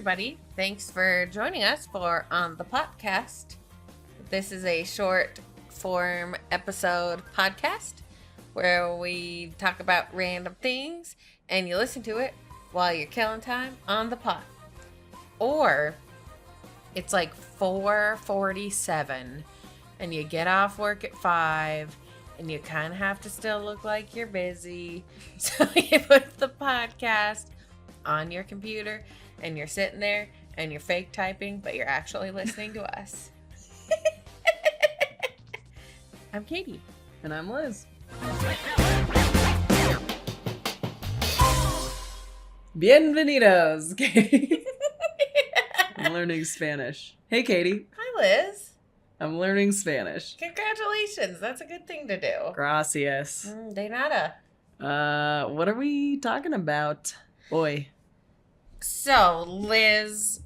everybody. Thanks for joining us for On the Podcast. This is a short form episode podcast where we talk about random things and you listen to it while you're killing time on the pot. Or it's like 4:47 and you get off work at 5 and you kind of have to still look like you're busy. So you put the podcast on your computer and you're sitting there and you're fake typing, but you're actually listening to us. I'm Katie. And I'm Liz. Bienvenidos, Katie. I'm learning Spanish. Hey, Katie. Hi, Liz. I'm learning Spanish. Congratulations. That's a good thing to do. Gracias. De nada. What are we talking about? Boy. So, Liz,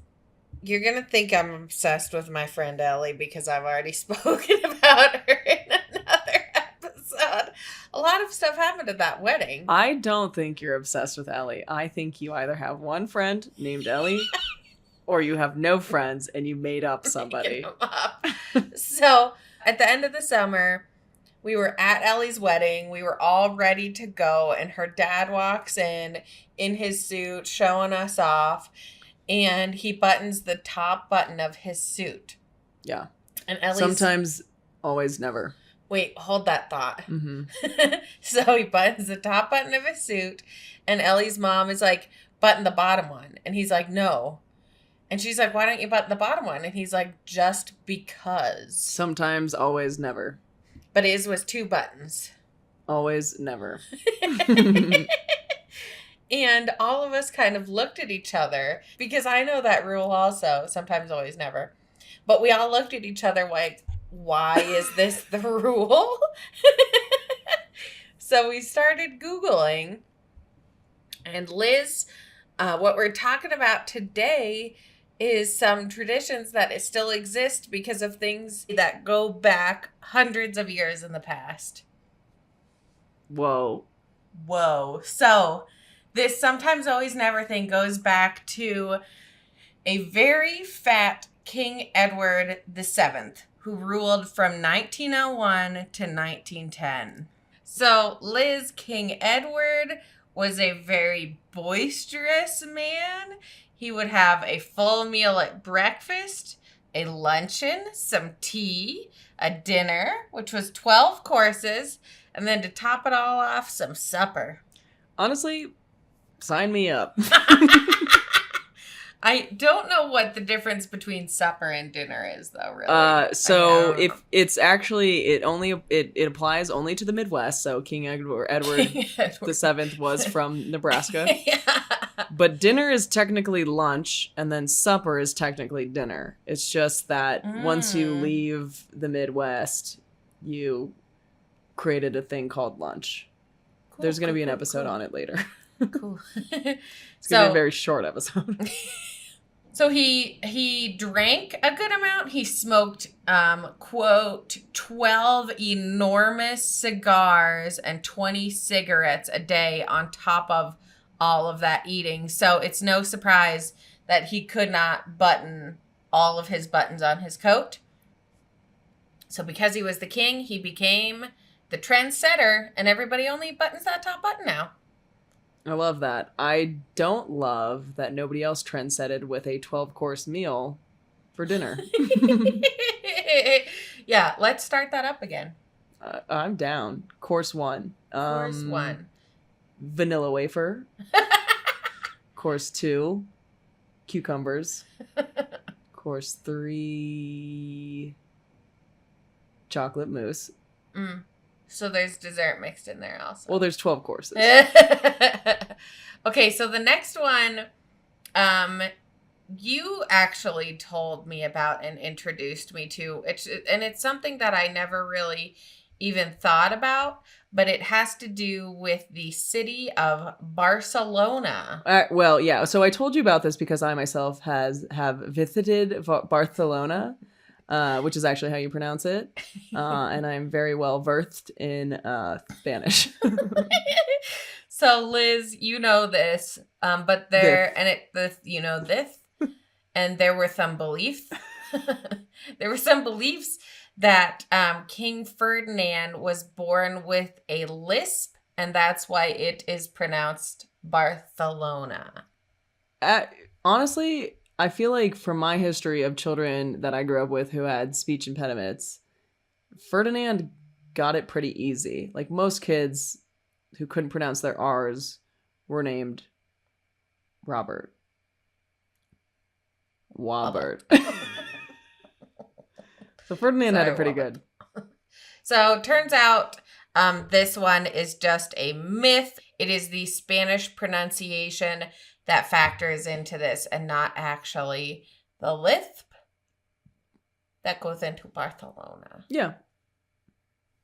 you're going to think I'm obsessed with my friend Ellie because I've already spoken about her in another episode. A lot of stuff happened at that wedding. I don't think you're obsessed with Ellie. I think you either have one friend named Ellie or you have no friends and you made up somebody. So, at the end of the summer, we were at Ellie's wedding. We were all ready to go, and her dad walks in his suit, showing us off, and he buttons the top button of his suit. Yeah. And Ellie's... Sometimes, always, never. Wait, hold that thought. Mm-hmm. So he buttons the top button of his suit, and Ellie's mom is like, button the bottom one. And he's like, no. And she's like, why don't you button the bottom one? And he's like, just because. Sometimes, always, never. But his was 2 buttons. Always, never. And all of us kind of looked at each other, because I know that rule also, sometimes, always, never. But we all looked at each other like, why is this the rule? So we started Googling. And Liz, what we're talking about today is some traditions that still exist because of things that go back hundreds of years in the past. Whoa. So this sometimes, always, never thing goes back to a very fat King Edward VII, who ruled from 1901 to 1910. So Liz, King Edward was a very boisterous man. He would have a full meal at breakfast, a luncheon, some tea, a dinner, which was 12 courses, and then to top it all off, some supper. Honestly, sign me up. I don't know what the difference between supper and dinner is, though, really. So if it's actually, it applies only to the Midwest. So King Edward the Seventh was from Nebraska. Yeah. But dinner is technically lunch, and then supper is technically dinner. It's just that once you leave the Midwest, you created a thing called lunch. Cool, There's going to be an episode on it later. Cool. It's going to be a very short episode. So he drank a good amount. He smoked, quote, 12 enormous cigars and 20 cigarettes a day on top of all of that eating. So it's no surprise that he could not button all of his buttons on his coat. So because he was the king, he became the trendsetter, and everybody only buttons that top button now. I love that. I don't love that nobody else trendsetted with a 12-course meal for dinner. Yeah, let's start that up again. I'm down. Course 1. Course 1. Vanilla wafer. Course 2. Cucumbers. Course 3. Chocolate mousse. So there's dessert mixed in there also. Well, there's 12 courses. Okay, so the next one, you actually told me about and introduced me to, and it's something that I never really even thought about, but it has to do with the city of Barcelona. Well, yeah. So I told you about this because I myself have visited Barcelona, which is actually how you pronounce it, and I'm very well versed in Spanish. So Liz, you know this, but there, and you know this, and there were some beliefs. There were some beliefs that King Ferdinand was born with a lisp, and that's why it is pronounced Barcelona. Honestly, I feel like from my history of children that I grew up with who had speech impediments, Ferdinand got it pretty easy. Like most kids who couldn't pronounce their R's were named Robert. Wobert. So Ferdinand had it pretty good. So turns out this one is just a myth. It is the Spanish pronunciation that factors into this and not actually the lisp that goes into Barcelona. Yeah.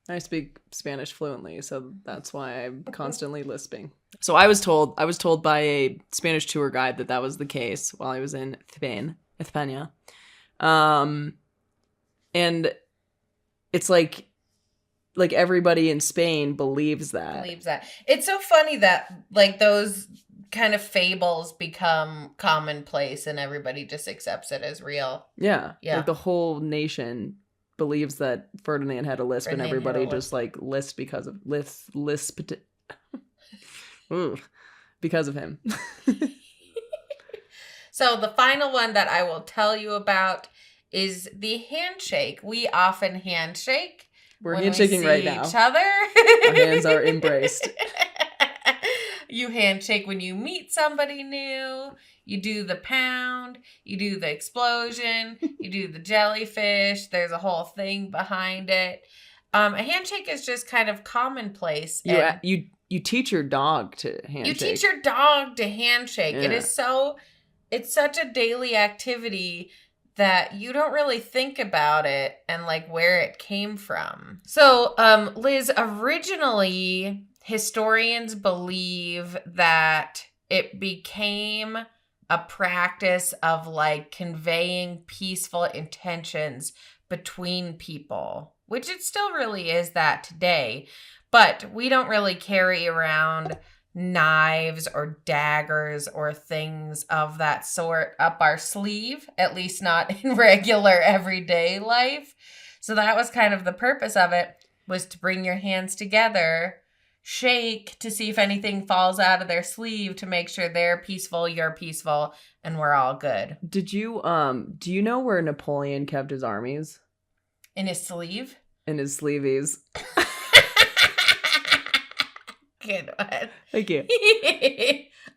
I speak Spanish fluently, so that's why I'm constantly lisping. So I was told by a Spanish tour guide that was the case while I was in Spain, España. And it's like everybody in Spain believes that. It's so funny that like those kind of fables become commonplace and everybody just accepts it as real. Yeah. Like the whole nation believes that Ferdinand had a lisp and everybody just like lisped because of lisped because of him. So the final one that I will tell you about is the handshake. We often handshake. We're handshaking right now. Each other. Our hands are embraced. You handshake when you meet somebody new. You do the pound. You do the explosion. You do the jellyfish. There's a whole thing behind it. A handshake is just kind of commonplace. You teach your dog to handshake. You teach your dog to handshake. Yeah. It's such a daily activity that you don't really think about it and like where it came from. So, Liz, originally historians believe that it became a practice of like conveying peaceful intentions between people, which it still really is that today. But we don't really carry around knives or daggers or things of that sort up our sleeve, at least not in regular everyday life. So that was kind of the purpose of it, was to bring your hands together, shake to see if anything falls out of their sleeve to make sure they're peaceful, you're peaceful, and we're all good. Do you know where Napoleon kept his armies? In his sleeve? In his sleeveys. Good one. Thank you.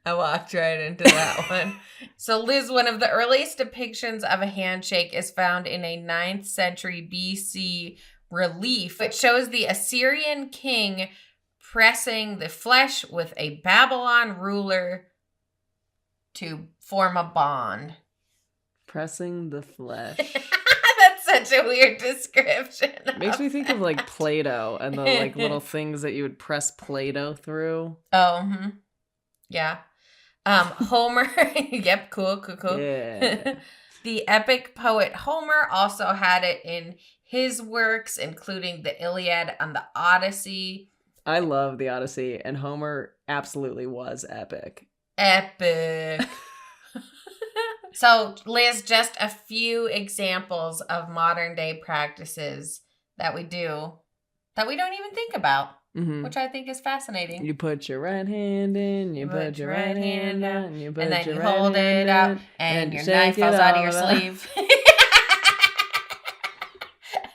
I walked right into that one. So, Liz, one of the earliest depictions of a handshake is found in a 9th century BC relief. It shows the Assyrian king pressing the flesh with a Babylon ruler to form a bond. Pressing the flesh. Such a weird description. It makes me think of like Play-Doh and the like little things that you would press Play-Doh through. Oh, yeah. Homer. Yep, cool. Yeah. The epic poet Homer also had it in his works, including the Iliad and the Odyssey. I love the Odyssey, and Homer absolutely was epic. Epic. So, Liz, just a few examples of modern day practices that we do that we don't even think about, which I think is fascinating. You put your right hand in, you put your right hand out, and then you hold it out, and your knife falls out of your sleeve.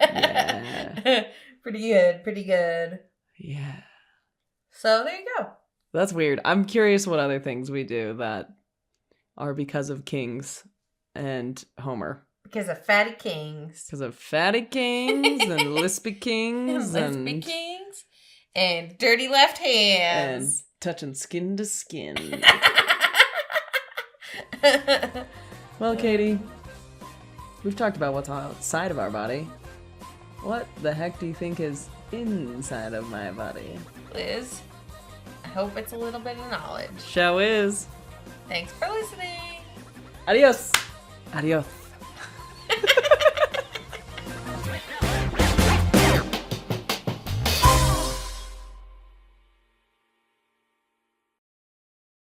Yeah. Pretty good. Yeah. So, there you go. That's weird. I'm curious what other things we do that are because of kings and Homer. Because of fatty kings. Because of fatty kings and lispy kings. And lispy kings. And dirty left hands. And touching skin to skin. Well, Katie, we've talked about what's outside of our body. What the heck do you think is inside of my body? Liz, I hope it's a little bit of knowledge. Show is. Thanks for listening. Adios. Adios.